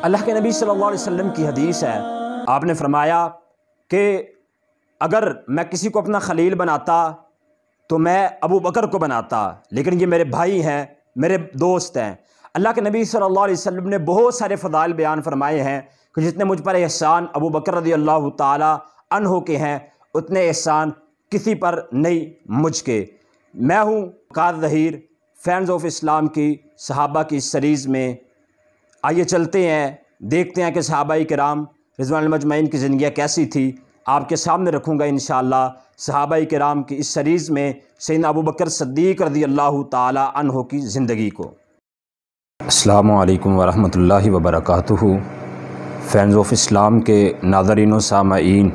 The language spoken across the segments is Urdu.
اللہ کے نبی صلی اللہ علیہ وسلم کی حدیث ہے، آپ نے فرمایا کہ اگر میں کسی کو اپنا خلیل بناتا تو میں ابو بکر کو بناتا، لیکن یہ میرے بھائی ہیں، میرے دوست ہیں۔ اللہ کے نبی صلی اللہ علیہ وسلم نے بہت سارے فضائل بیان فرمائے ہیں کہ جتنے مجھ پر احسان ابو بکر رضی اللہ تعالی عنہ کے ہیں اتنے احسان کسی پر نہیں مجھ کے۔ میں ہوں وقار ظہیر، فینز آف اسلام کی صحابہ کی اس سیریز میں۔ آئیے چلتے ہیں، دیکھتے ہیں کہ صحابہ کرام رضوان المجمعین کی زندگیاں کیسی تھی۔ آپ کے سامنے رکھوں گا انشاءاللہ صحابہ کرام کی اس سیریز میں سیدنا ابو بکر صدیق رضی اللہ تعالی عنہ کی زندگی کو۔ السلام علیکم ورحمۃ اللہ وبرکاتہ۔ فینز آف اسلام کے ناظرین و سامعین،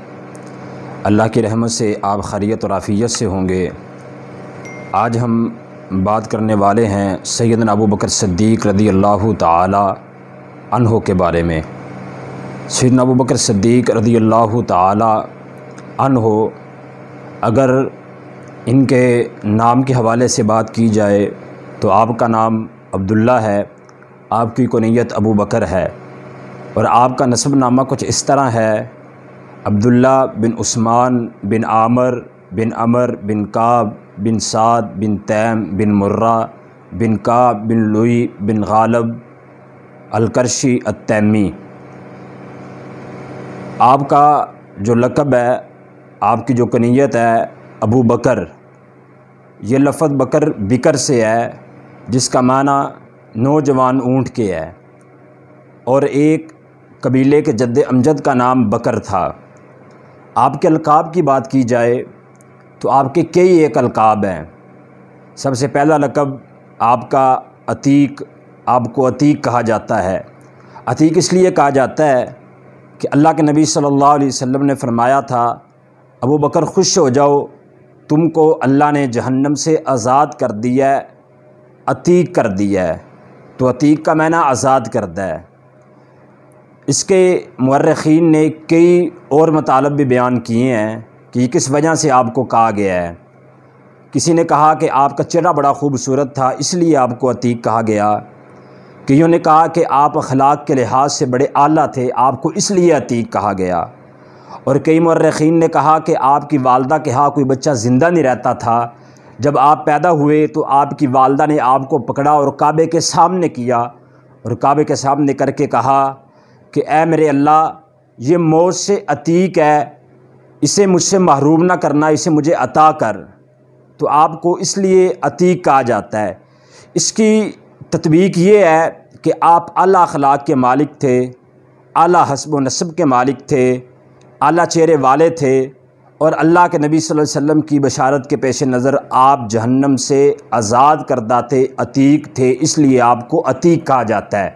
اللہ کی رحمت سے آپ خیریت اور عافیت سے ہوں گے۔ آج ہم بات کرنے والے ہیں سیدنا ابو بکر صدیق رضی اللہ تعالی عنہ کے بارے میں۔ سیدنا ابو بکر صدیق رضی اللہ تعالی عنہ، اگر ان کے نام کے حوالے سے بات کی جائے تو آپ کا نام عبداللہ ہے، آپ کی کنیت ابو بکر ہے، اور آپ کا نسب نامہ کچھ اس طرح ہے: عبداللہ بن عثمان بن عامر بن عمر بن کعب بن سعد بن تیم بن مرہ بن کعب بن لوئی بن غالب القرشی التیمی۔ آپ کا جو لقب ہے، آپ کی جو کنیت ہے ابو بکر، یہ لفظ بکر سے ہے، جس کا معنی نوجوان اونٹ کے ہے، اور ایک قبیلے کے جد امجد کا نام بکر تھا۔ آپ کے القاب کی بات کی جائے تو آپ کے کئی ایک القاب ہیں۔ سب سے پہلا لقب آپ کا عتیق، آپ کو عتیق کہا جاتا ہے۔ عتیق اس لیے کہا جاتا ہے کہ اللہ کے نبی صلی اللہ علیہ وسلم نے فرمایا تھا، ابو بکر خوش ہو جاؤ، تم کو اللہ نے جہنم سے آزاد کر دیا ہے، عتیق کر دیا ہے۔ تو عتیق کا معنی آزاد کردہ ہے۔ اس کے مورخین نے کئی اور مطالب بھی بیان کیے ہیں کہ یہ کس وجہ سے آپ کو کہا گیا ہے۔ کسی نے کہا کہ آپ کا چہرہ بڑا خوبصورت تھا، اس لیے آپ کو عتیق کہا گیا۔ کئیوں نے کہا کہ آپ اخلاق کے لحاظ سے بڑے اعلیٰ تھے، آپ کو اس لیے عتیق کہا گیا۔ اور کئی مورخین نے کہا کہ آپ کی والدہ کے ہاں کوئی بچہ زندہ نہیں رہتا تھا، جب آپ پیدا ہوئے تو آپ کی والدہ نے آپ کو پکڑا اور کعبے کے سامنے کیا، اور کعبے کے سامنے کر کے کہا کہ اے میرے اللہ، یہ موت سے عتیق ہے، اسے مجھ سے محروم نہ کرنا، اسے مجھے عطا کر۔ تو آپ کو اس لیے عتیق کہا جاتا ہے۔ اس کی تطبیق یہ ہے کہ آپ اعلیٰ اخلاق کے مالک تھے، اعلیٰ حسب و نسب کے مالک تھے، اعلیٰ چہرے والے تھے، اور اللہ کے نبی صلی اللہ علیہ وسلم کی بشارت کے پیش نظر آپ جہنم سے آزاد کردہ تھے، عتیق تھے، اس لیے آپ کو عتیق کہا جاتا ہے۔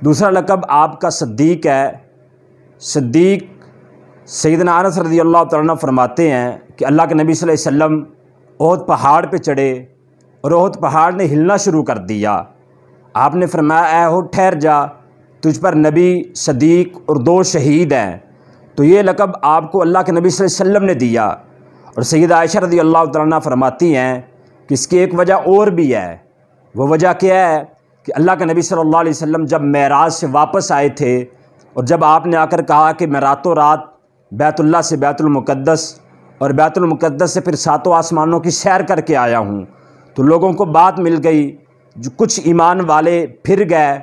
دوسرا لقب آپ کا صدیق ہے۔ صدیق سیدنا انس رضی اللہ تعالیٰ عنہ فرماتے ہیں کہ اللہ کے نبی صلی اللہ علیہ وسلم احد پہاڑ پہ چڑھے اور احد پہاڑ نے ہلنا شروع کر دیا۔ آپ نے فرمایا، اے احد ٹھہر جا، تجھ پر نبی، صدیق اور 2 شہید ہیں۔ تو یہ لقب آپ کو اللہ کے نبی صلی اللہ علیہ وسلم نے دیا۔ اور سیدہ عائشہ رضی اللہ تعالیٰ عنہ فرماتی ہیں کہ اس کی ایک وجہ اور بھی ہے۔ وہ وجہ کیا ہے کہ اللہ کے نبی صلی اللہ علیہ وسلم جب معراج سے واپس آئے تھے، اور جب آپ نے آ کر کہا کہ میں راتوں رات بیت اللہ سے بیت المقدس اور بیت المقدس سے پھر 7 آسمانوں کی سیر کر کے آیا ہوں، تو لوگوں کو بات مل گئی، جو کچھ ایمان والے پھر گئے،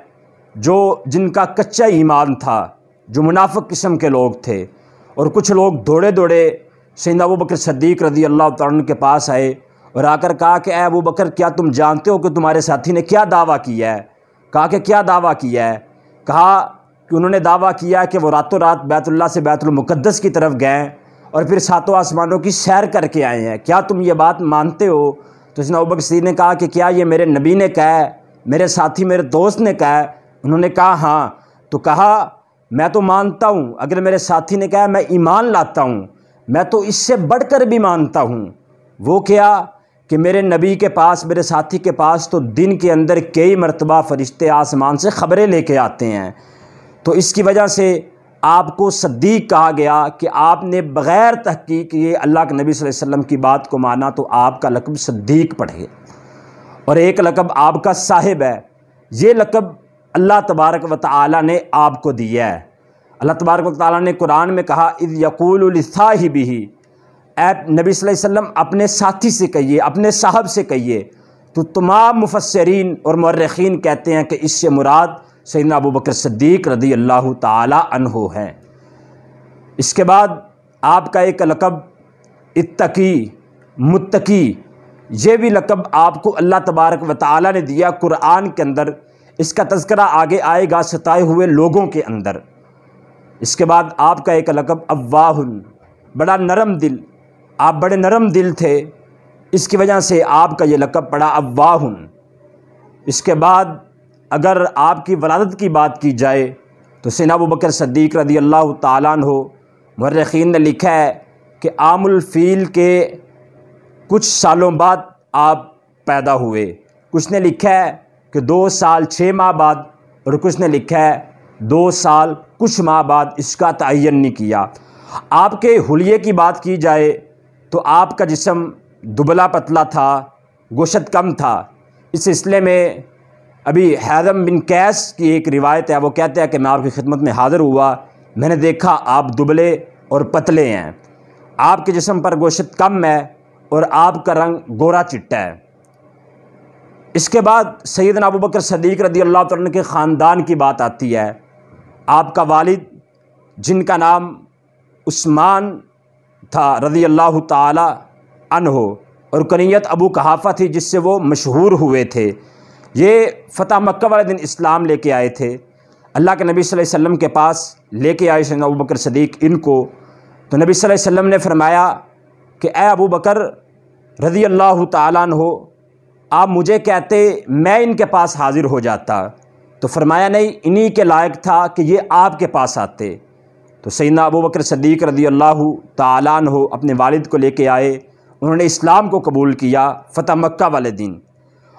جن کا کچا ایمان تھا، جو منافق قسم کے لوگ تھے، اور کچھ لوگ دوڑے دوڑے سیدنا ابو بکر صدیق رضی اللہ تعالیٰ عنہ کے پاس آئے اور آ کر کہا کہ اے ابو بکر، کیا تم جانتے ہو کہ تمہارے ساتھی نے کیا دعویٰ کیا ہے؟ کہا کہ کیا دعویٰ کیا ہے؟ کہا کہ انہوں نے دعویٰ کیا کہ وہ راتوں رات بیت اللہ سے بیت المقدس کی طرف گئے اور پھر 7 آسمانوں کی سیر کر کے آئے ہیں، کیا تم یہ بات مانتے ہو؟ تو سیدنا ابو بکر صدیق نے کہا کہ کیا یہ میرے نبی نے کہا ہے، میرے ساتھی میرے دوست نے کہا ہے؟ انہوں نے کہا ہاں۔ تو کہا میں تو مانتا ہوں، اگر میرے ساتھی نے کہا میں ایمان لاتا ہوں، میں تو اس سے بڑھ کر بھی مانتا ہوں۔ وہ کیا کہ میرے نبی کے پاس، میرے ساتھی کے پاس تو دن کے اندر کئی مرتبہ فرشتے آسمان سے خبریں لے کے آتے ہیں۔ تو اس کی وجہ سے آپ کو صدیق کہا گیا کہ آپ نے بغیر تحقیق یہ اللہ کے نبی صلی اللہ علیہ وسلم کی بات کو مانا، تو آپ کا لقب صدیق پڑے۔ اور ایک لقب آپ کا صاحب ہے۔ یہ لقب اللہ تبارک و تعالی نے آپ کو دیا ہے۔ اللہ تبارک و تعالی نے قرآن میں کہا اذ یقول لصاحبہ، اے نبی صلی اللہ علیہ وسلم اپنے ساتھی سے کہیے، اپنے صاحب سے کہیے۔ تو تمام مفسرین اور مورخین کہتے ہیں کہ اس سے مراد سیدنا ابوبکر صدیق رضی اللہ تعالی عنہ ہیں۔ اس کے بعد آپ کا ایک لقب اتقی، متقی، یہ بھی لقب آپ کو اللہ تبارک و تعالی نے دیا قرآن کے اندر۔ اس کا تذکرہ آگے آئے گا ستائے ہوئے لوگوں کے اندر۔ اس کے بعد آپ کا ایک لقب اواہ، بڑا نرم دل، آپ بڑے نرم دل تھے، اس کی وجہ سے آپ کا یہ لقب پڑا اواہ۔ اس کے بعد اگر آپ کی ولادت کی بات کی جائے تو سیدنا ابوبکر صدیق رضی اللہ تعالیٰ عنہ، مورخین نے لکھا ہے کہ عام الفیل کے کچھ سالوں بعد آپ پیدا ہوئے، کچھ نے لکھا ہے کہ 2 سال 6 ماہ بعد، اور کچھ نے لکھا ہے 2 سال کچھ ماہ بعد، اس کا تعین نہیں کیا۔ آپ کے حلیے کی بات کی جائے تو آپ کا جسم دبلا پتلا تھا، گوشت کم تھا۔ اس سلسلے میں ابھی حیثم بن قیس کی ایک روایت ہے، وہ کہتے ہیں کہ میں آپ کی خدمت میں حاضر ہوا، میں نے دیکھا آپ دبلے اور پتلے ہیں، آپ کے جسم پر گوشت کم ہے اور آپ کا رنگ گورا چٹا ہے۔ اس کے بعد سیدنا ابوبکر صدیق رضی اللہ تعالیٰ عنہ کے خاندان کی بات آتی ہے۔ آپ کا والد جن کا نام عثمان تھا رضی اللہ تعالی عنہ، اور کنیت ابو قحافہ تھی جس سے وہ مشہور ہوئے تھے، یہ فتح مکہ والے دن اسلام لے کے آئے تھے۔ اللہ کے نبی صلی اللہ علیہ وسلم کے پاس لے کے آئے سیدنا ابوبکر صدیق ان کو، تو نبی صلی اللہ علیہ وسلم نے فرمایا کہ اے ابو بکر رضی اللہ تعالیٰ عنہ، آپ مجھے کہتے میں ان کے پاس حاضر ہو جاتا، تو فرمایا نہیں، انہی کے لائق تھا کہ یہ آپ کے پاس آتے۔ تو سیدنا ابوبکر صدیق رضی اللہ تعالیٰ عنہ اپنے والد کو لے کے آئے، انہوں نے اسلام کو قبول کیا فتح مکہ والے دن۔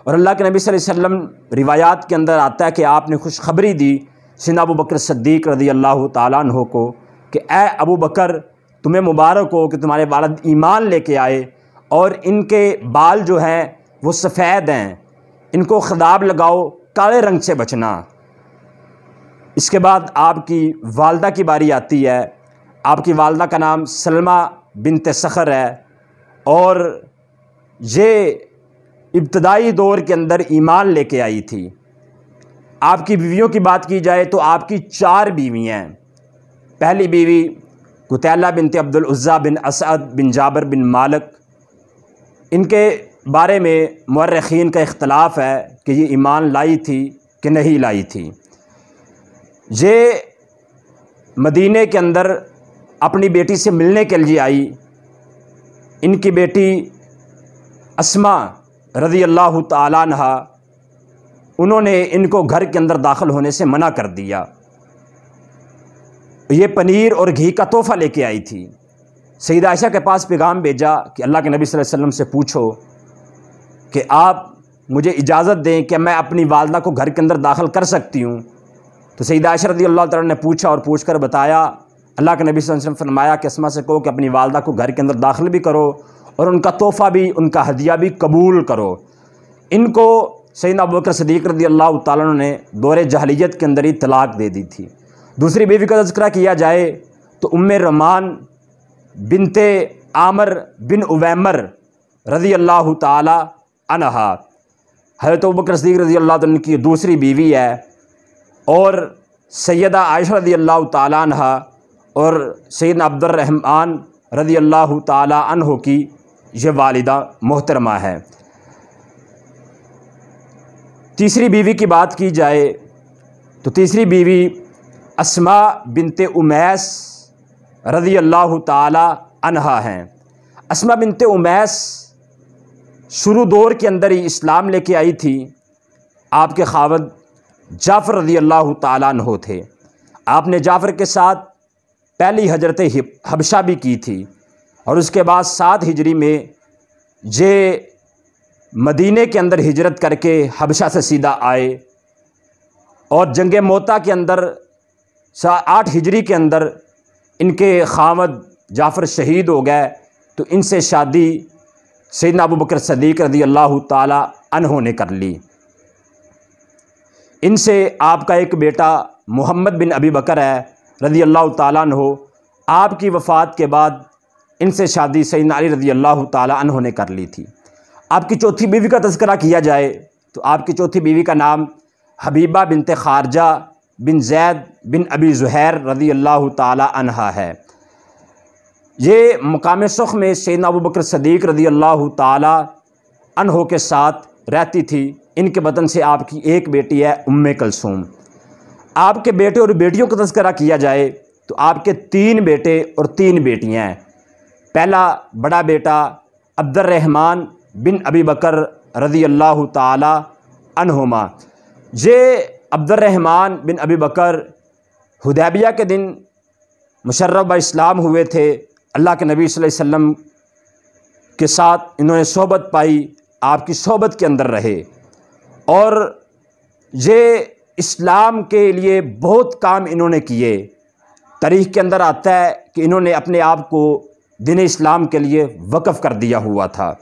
اور اللہ کے نبی صلی اللہ علیہ وسلم روایات کے اندر آتا ہے کہ آپ نے خوشخبری دی سیدنا ابوبکر صدیق رضی اللہ تعالیٰ عنہ کو کہ اے ابو بکر تمہیں مبارک ہو کہ تمہارے والد ایمان لے کے آئے، اور ان کے بال جو ہیں وہ سفید ہیں، ان کو خضاب لگاؤ، کالے رنگ سے بچنا۔ اس کے بعد آپ کی والدہ کی باری آتی ہے۔ آپ کی والدہ کا نام سلمہ بنت صخر ہے، اور یہ ابتدائی دور کے اندر ایمان لے کے آئی تھی۔ آپ کی بیویوں کی بات کی جائے تو آپ کی 4 بیویاں ہیں۔ پہلی بیوی قتیلہ بنت عبد العزیٰ بن اسعد بن جابر بن مالک، ان کے بارے میں مورخین کا اختلاف ہے کہ یہ ایمان لائی تھی کہ نہیں لائی تھی۔ یہ مدینے کے اندر اپنی بیٹی سے ملنے کے لیے آئی۔ ان کی بیٹی اسماء رضی اللہ تعالیٰ عنہ، انہوں نے ان کو گھر کے اندر داخل ہونے سے منع کر دیا۔ یہ پنیر اور گھی کا تحفہ لے کے آئی تھی۔ سیدہ عائشہ کے پاس پیغام بھیجا کہ اللہ کے نبی صلی اللہ علیہ وسلم سے پوچھو کہ آپ مجھے اجازت دیں کہ میں اپنی والدہ کو گھر کے اندر داخل کر سکتی ہوں۔ تو سیدہ عائشہ رضی اللہ تعالیٰ نے پوچھا اور پوچھ کر بتایا۔ اللہ کے نبی صلی اللہ علیہ وسلم فرمایا کہ اسماء سے کہو کہ اپنی والدہ کو گھر کے اندر داخل بھی کرو اور ان کا تحفہ بھی، ان کا ہدیہ بھی قبول کرو۔ ان کو سیدنا ابوبکر صدیق رضی اللہ تعالیٰ نے دور جاہلیت کے اندر ہی طلاق دے دی تھی۔ دوسری بیوی کا تذکرہ کیا جائے تو ام رمان بنت عامر بن اویمر رضی اللہ تعالی عنہا حضرت ابوبکر صدیق رضی اللہ عنہ کی دوسری بیوی ہے، اور سیدہ عائشہ رضی اللہ تعالی عنہ اور سیدنا عبد الرحمن رضی اللہ تعالی عنہ کی یہ والدہ محترمہ ہے۔ تیسری بیوی کی بات کی جائے تو تیسری بیوی اسماء بنت امیس رضی اللہ تعالی عنہا ہیں۔ اسماء بنت امیس شروع دور کے اندر ہی اسلام لے کے آئی تھی۔ آپ کے خاوند جعفر رضی اللہ تعالیٰ عنہ تھے۔ آپ نے جعفر کے ساتھ پہلی ہجرت حبشہ بھی کی تھی، اور اس کے بعد 7 ہجری میں یہ مدینے کے اندر ہجرت کر کے حبشہ سے سیدھا آئے، اور جنگ موتا کے اندر 8 ہجری کے اندر ان کے خاوند جعفر شہید ہو گئے، تو ان سے شادی سیدنا ابوبکر صدیق رضی اللہ تعالی عنہ نے کر لی۔ ان سے آپ کا ایک بیٹا محمد بن ابی بکر ہے رضی اللہ تعالیٰ عنہ، آپ کی وفات کے بعد ان سے شادی سیدنا علی رضی اللہ تعالیٰ عنہ نے کر لی تھی۔ آپ کی چوتھی بیوی کا تذکرہ کیا جائے تو آپ کی چوتھی بیوی کا نام حبیبہ بنت خارجہ بن زید بن ابی زہیر رضی اللہ تعالیٰ عنہ ہے۔ یہ مقام سخ میں سیدنا ابوبکر صدیق رضی اللہ تعالیٰ عنہ کے ساتھ رہتی تھی۔ ان کے بدن سے آپ کی ایک بیٹی ہے ام کلثوم۔ آپ کے بیٹے اور بیٹیوں کا تذکرہ کیا جائے تو آپ کے 3 بیٹے اور 3 بیٹیاں ہیں۔ پہلا بڑا بیٹا عبد الرحمن بن ابی بکر رضی اللہ تعالی عنہما۔ یہ عبد الرحمن بن ابی بکر حدیبیہ کے دن مشرف اسلام ہوئے تھے۔ اللہ کے نبی صلی اللہ علیہ وسلم کے ساتھ انہوں نے صحبت پائی، آپ کی صحبت کے اندر رہے، اور یہ اسلام کے لیے بہت کام انہوں نے کیے۔ تاریخ کے اندر آتا ہے کہ انہوں نے اپنے آپ کو دین اسلام کے لیے وقف کر دیا ہوا تھا۔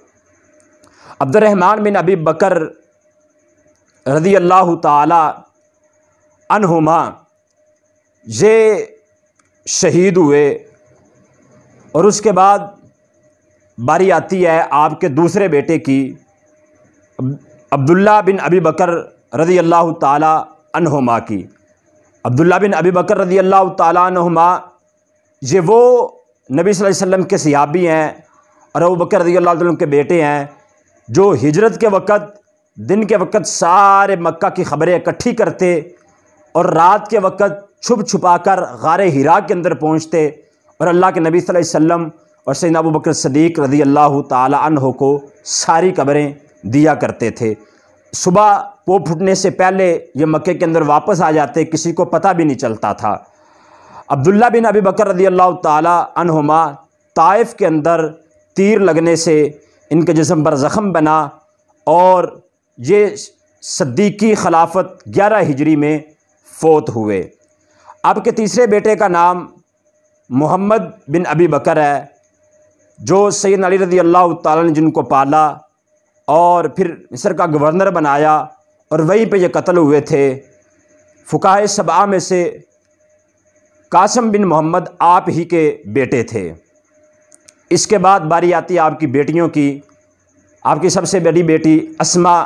عبد الرحمن بن ابی بکر رضی اللہ تعالی عنہما یہ شہید ہوئے، اور اس کے بعد باری آتی ہے آپ کے دوسرے بیٹے کی، عبداللہ بن ابی بکر رضی اللہ تعالی عنہما کی۔ عبداللہ بن ابی بکر رضی اللہ تعالی عنہما یہ وہ نبی صلی اللہ علیہ وسلم کے صحابی ہیں اور ابوبکر رضی اللہ عنہ کے بیٹے ہیں، جو ہجرت کے وقت دن کے وقت سارے مکہ کی خبریں اکٹھی کرتے اور رات کے وقت چھپ چھپا کر غار حرا کے اندر پہنچتے اور اللہ کے نبی صلی اللہ علیہ وسلم اور سیدنا ابوبکر صدیق رضی اللہ تعالی عنہ کو ساری خبریں دیا کرتے تھے۔ صبح پو پھٹنے سے پہلے یہ مکے کے اندر واپس آ جاتے، کسی کو پتہ بھی نہیں چلتا تھا۔ عبداللہ بن ابی بکر رضی اللہ تعالی عنہما طائف کے اندر تیر لگنے سے ان کے جسم پر زخم بنا، اور یہ صدیقی خلافت 11 ہجری میں فوت ہوئے۔ آپ کے تیسرے بیٹے کا نام محمد بن ابی بکر ہے، جو سیدنا علی رضی اللہ تعالیٰ نے جن کو پالا اور پھر مصر کا گورنر بنایا، اور وہیں پہ یہ قتل ہوئے تھے۔ فقہائے 7 میں سے قاسم بن محمد آپ ہی کے بیٹے تھے۔ اس کے بعد باری آتی ہے آپ کی بیٹیوں کی۔ آپ کی سب سے بڑی بیٹی اسماء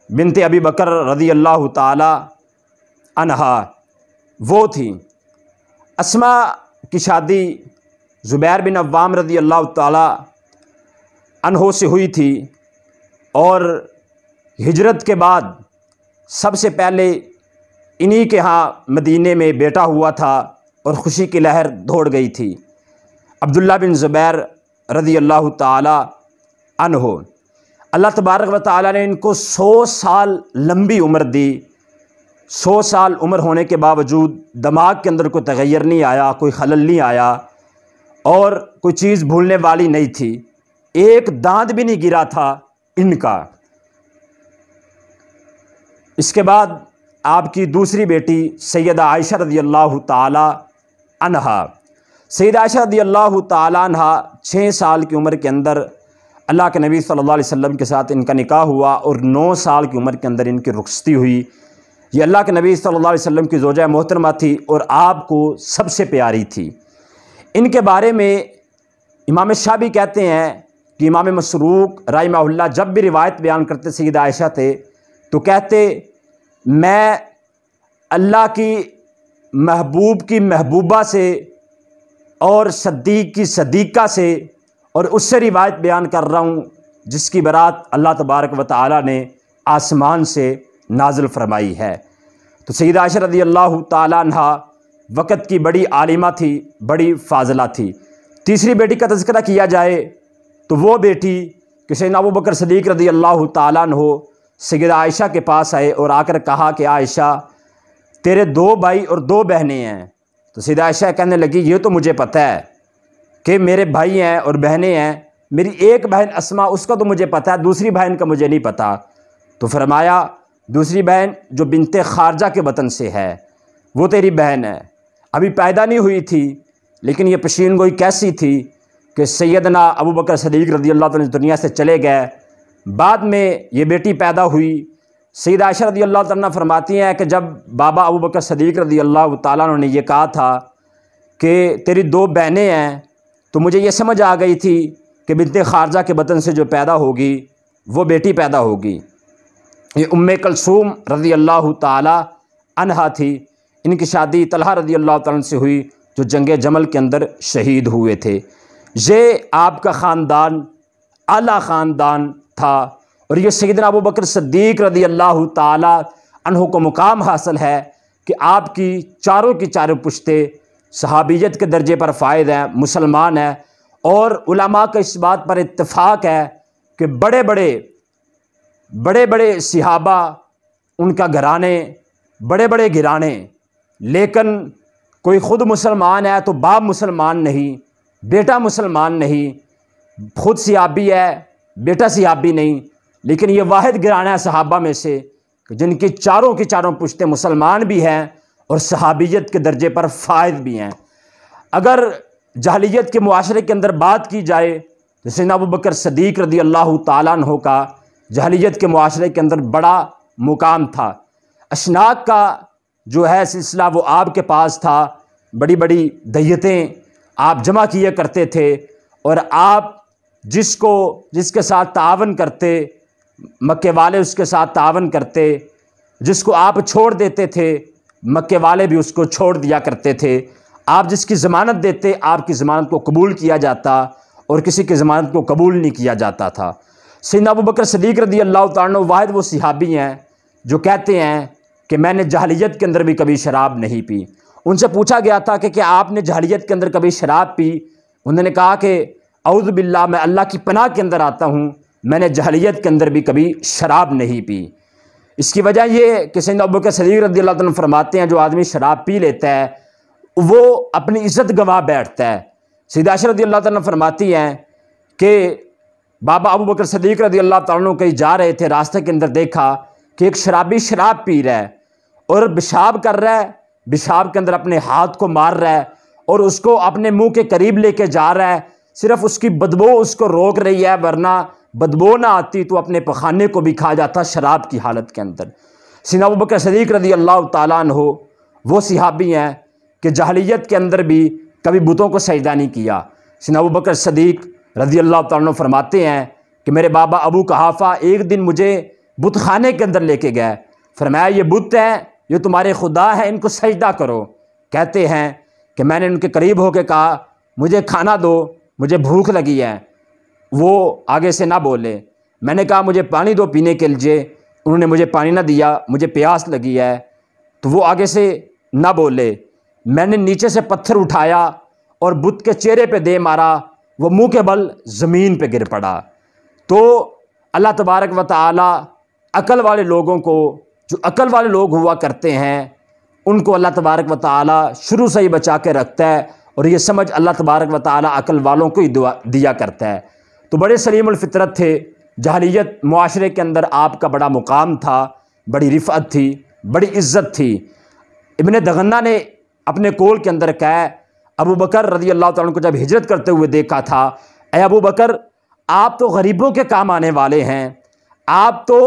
بنت ابی بکر رضی اللہ تعالی عنہا وہ تھیں۔ اسماء کی شادی زبیر بن عوام رضی اللہ تعالی عنہ سے ہوئی تھی، اور ہجرت کے بعد سب سے پہلے انہی کے ہاں مدینے میں بیٹا ہوا تھا، اور خوشی کی لہر دوڑ گئی تھی۔ عبداللہ بن زبیر رضی اللہ تعالی عنہ، اللہ تبارک و تعالی نے ان کو 100 سال لمبی عمر دی۔ 100 سال عمر ہونے کے باوجود دماغ کے اندر کوئی تغیر نہیں آیا، کوئی خلل نہیں آیا، اور کوئی چیز بھولنے والی نہیں تھی۔ ایک دانت بھی نہیں گرا تھا ان کا۔ اس کے بعد آپ کی دوسری بیٹی سیدہ عائشہ رضی اللہ تعالی عنہا۔ سیدہ عائشہ رضی اللہ تعالی عنہا 6 سال کی عمر کے اندر اللہ کے نبی صلی اللہ علیہ وسلم کے ساتھ ان کا نکاح ہوا، اور 9 سال کی عمر کے اندر ان کی رخصتی ہوئی۔ یہ اللہ کے نبی صلی اللہ علیہ وسلم کی زوجہ محترمہ تھی، اور آپ کو سب سے پیاری تھی۔ ان کے بارے میں امام شعبی کہتے ہیں کہ امام مسروق رحمہ اللہ جب بھی روایت بیان کرتے سیدہ عائشہ تھے تو کہتے، میں اللہ کی محبوب کی محبوبہ سے اور صدیق کی صدیقہ سے اور اس سے روایت بیان کر رہا ہوں جس کی برات اللہ تبارک و تعالی نے آسمان سے نازل فرمائی ہے۔ تو سیدہ عائشہ رضی اللہ تعالی عنہ وقت کی بڑی عالمہ تھی، بڑی فاضلہ تھی۔ تیسری بیٹی کا تذکرہ کیا جائے تو وہ بیٹی کہ سیدنا ابوبکر صدیق رضی اللہ تعالیٰ عنہ سیدہ عائشہ کے پاس آئے اور آ کر کہا کہ عائشہ تیرے 2 بھائی اور 2 بہنیں ہیں۔ تو سیدہ عائشہ کہنے لگی یہ تو مجھے پتہ ہے کہ میرے بھائی ہیں اور بہنیں ہیں، میری ایک بہن اسماء اس کا تو مجھے پتہ ہے، دوسری بہن کا مجھے نہیں پتہ۔ تو فرمایا دوسری بہن جو بنت خارجہ کے وطن سے ہے وہ تیری بہن ہے، ابھی پیدا نہیں ہوئی تھی، لیکن یہ پیشین گوئی کیسی تھی کہ سیدنا ابوبکر صدیق رضی اللہ عنہ دنیا سے چلے گئے، بعد میں یہ بیٹی پیدا ہوئی سیدہ عائشہ رضی اللہ تعالیٰ عنہ فرماتی ہیں کہ جب بابا ابو بکر صدیق رضی اللہ تعالیٰ عنہ نے یہ کہا تھا کہ تیری 2 بہنیں ہیں، تو مجھے یہ سمجھ آ گئی تھی کہ بنت خارجہ کے بطن سے جو پیدا ہوگی وہ بیٹی پیدا ہوگی۔ یہ ام کلثوم رضی اللہ تعالیٰ عنہا تھی، ان کی شادی طلحہ رضی اللہ تعالیٰ عنہ سے ہوئی جو جنگ جمل کے اندر شہید ہوئے تھے۔ یہ آپ کا خاندان اعلیٰ خاندان تھا، اور یہ سیدنا ابو بکر صدیق رضی اللہ تعالیٰ عنہ کو مقام حاصل ہے کہ آپ کی چاروں کی چاروں پشتے صحابیت کے درجے پر فائز ہیں، مسلمان ہیں، اور علماء کا اس بات پر اتفاق ہے کہ بڑے بڑے صحابہ ان کا گھرانے بڑے بڑے گھرانے، لیکن کوئی خود مسلمان ہے تو باپ مسلمان نہیں، بیٹا مسلمان نہیں، خود صحابی ہے بیٹا صحابی نہیں، لیکن یہ واحد گھرانہ ہے صحابہ میں سے جن کی چاروں پشتے مسلمان بھی ہیں اور صحابیت کے درجے پر فائز بھی ہیں۔ اگر جاہلیت کے معاشرے کے اندر بات کی جائے تو سیدنا ابو بکر صدیق رضی اللہ تعالیٰ عنہ کا جاہلیت کے معاشرے کے اندر بڑا مقام تھا۔ اشناق کا جو ہے سلسلہ وہ آپ کے پاس تھا، بڑی بڑی دیتیں آپ جمع کیے کرتے تھے، اور آپ جس کے ساتھ تعاون کرتے، مکے والے اس کے ساتھ تعاون کرتے، جس کو آپ چھوڑ دیتے تھے مکے والے بھی اس کو چھوڑ دیا کرتے تھے۔ آپ جس کی ضمانت دیتے آپ کی ضمانت کو قبول کیا جاتا، اور کسی کی ضمانت کو قبول نہیں کیا جاتا تھا۔ سیدنا ابو بکر صدیق رضی اللہ تعالیٰ عنہ واحد وہ صحابی ہیں جو کہتے ہیں کہ میں نے جاہلیت کے اندر بھی کبھی شراب نہیں پی۔ ان سے پوچھا گیا تھا کہ کیا آپ نے جاہلیت کے اندر کبھی شراب پی؟ انہوں نے کہا کہ اعوذ باللہ، میں اللہ کی پناہ کے اندر آتا ہوں، میں نے جاہلیت کے اندر بھی کبھی شراب نہیں پی۔ اس کی وجہ یہ کہ سیدنا ابو بکر صدیق رضی اللہ عنہ فرماتے ہیں جو آدمی شراب پی لیتا ہے وہ اپنی عزت گنوا بیٹھتا ہے۔ سیدہ عائشہ رضی اللہ عنہ فرماتی ہیں کہ بابا ابو بکر صدیق رضی اللہ تعالیٰ عنہ کہیں جا رہے تھے، راستے کے اندر دیکھا کہ ایک شرابی شراب پی رہا ہے اور پیشاب کر رہا ہے، پیشاب کے اندر اپنے ہاتھ کو مار رہا ہے اور اس کو اپنے منہ کے قریب لے کے جا رہا ہے، صرف اس کی بدبو اس کو روک رہی ہے، ورنہ بدبو نہ آتی تو اپنے پخانے کو بھی کھا جاتا شراب کی حالت کے اندر۔ سیدنا ابو بکر صدیق رضی اللہ تعالیٰ عنہ وہ صحابی ہیں کہ جاہلیت کے اندر بھی کبھی بتوں کو سجدہ نہیں کیا۔ سیدنا ابو بکر صدیق رضی اللہ تعالیٰ عنہ فرماتے ہیں کہ میرے بابا ابو قحافہ ایک دن مجھے بت خانے کے اندر لے کے گئے، فرمایا یہ بت ہیں، یہ تمہارے خدا ہیں، ان کو سجدہ کرو۔ کہتے ہیں کہ میں نے ان کے قریب ہو کے کہا مجھے کھانا دو، مجھے بھوک لگی ہے۔ وہ آگے سے نہ بولے۔ میں نے کہا مجھے پانی دو پینے کے لیے، انہوں نے مجھے پانی نہ دیا، مجھے پیاس لگی ہے، تو وہ آگے سے نہ بولے۔ میں نے نیچے سے پتھر اٹھایا اور بت کے چہرے پہ دے مارا، وہ منہ کے بل زمین پہ گر پڑا۔ تو اللہ تبارک و تعالی عقل والے لوگوں کو، جو عقل والے لوگ ہوا کرتے ہیں، ان کو اللہ تبارک و تعالی شروع سے ہی بچا کے رکھتا ہے، اور یہ سمجھ اللہ تبارک و تعالی عقل والوں کو ہی دیا کرتا ہے۔ تو بڑے سلیم الفطرت تھے، جاہلیت معاشرے کے اندر آپ کا بڑا مقام تھا، بڑی رفعت تھی، بڑی عزت تھی۔ ابن دغنہ نے اپنے قول کے اندر کہا ابو بکر رضی اللہ تعالیٰ عنہ کو جب ہجرت کرتے ہوئے دیکھا تھا، اے ابو بکر آپ تو غریبوں کے کام آنے والے ہیں، آپ تو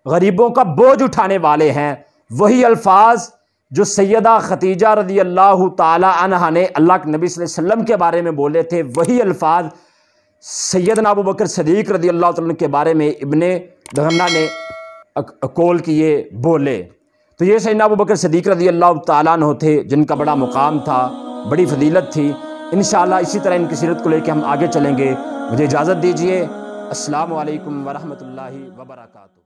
غریبوں کا بوجھ اٹھانے والے ہیں۔ وہی الفاظ جو سیدہ خدیجہ رضی اللہ تعالی عنہا نے اللہ کے نبی صلی اللہ علیہ وسلم کے بارے میں بولے تھے، وہی الفاظ سیدنا ابو بکر صدیق رضی اللہ تعالیٰ عنہ کے بارے میں ابن دغنہ نے قول کیے بولے۔ تو یہ سیدنا ابو بکر صدیق رضی اللہ تعالیٰ عنہ تھے جن کا بڑا مقام تھا، بڑی فضیلت تھی۔ انشاءاللہ اسی طرح ان کی سیرت کو لے کے ہم آگے چلیں گے۔ مجھے اجازت دیجیے۔ السلام علیکم ورحمۃ اللہ وبرکاتہ۔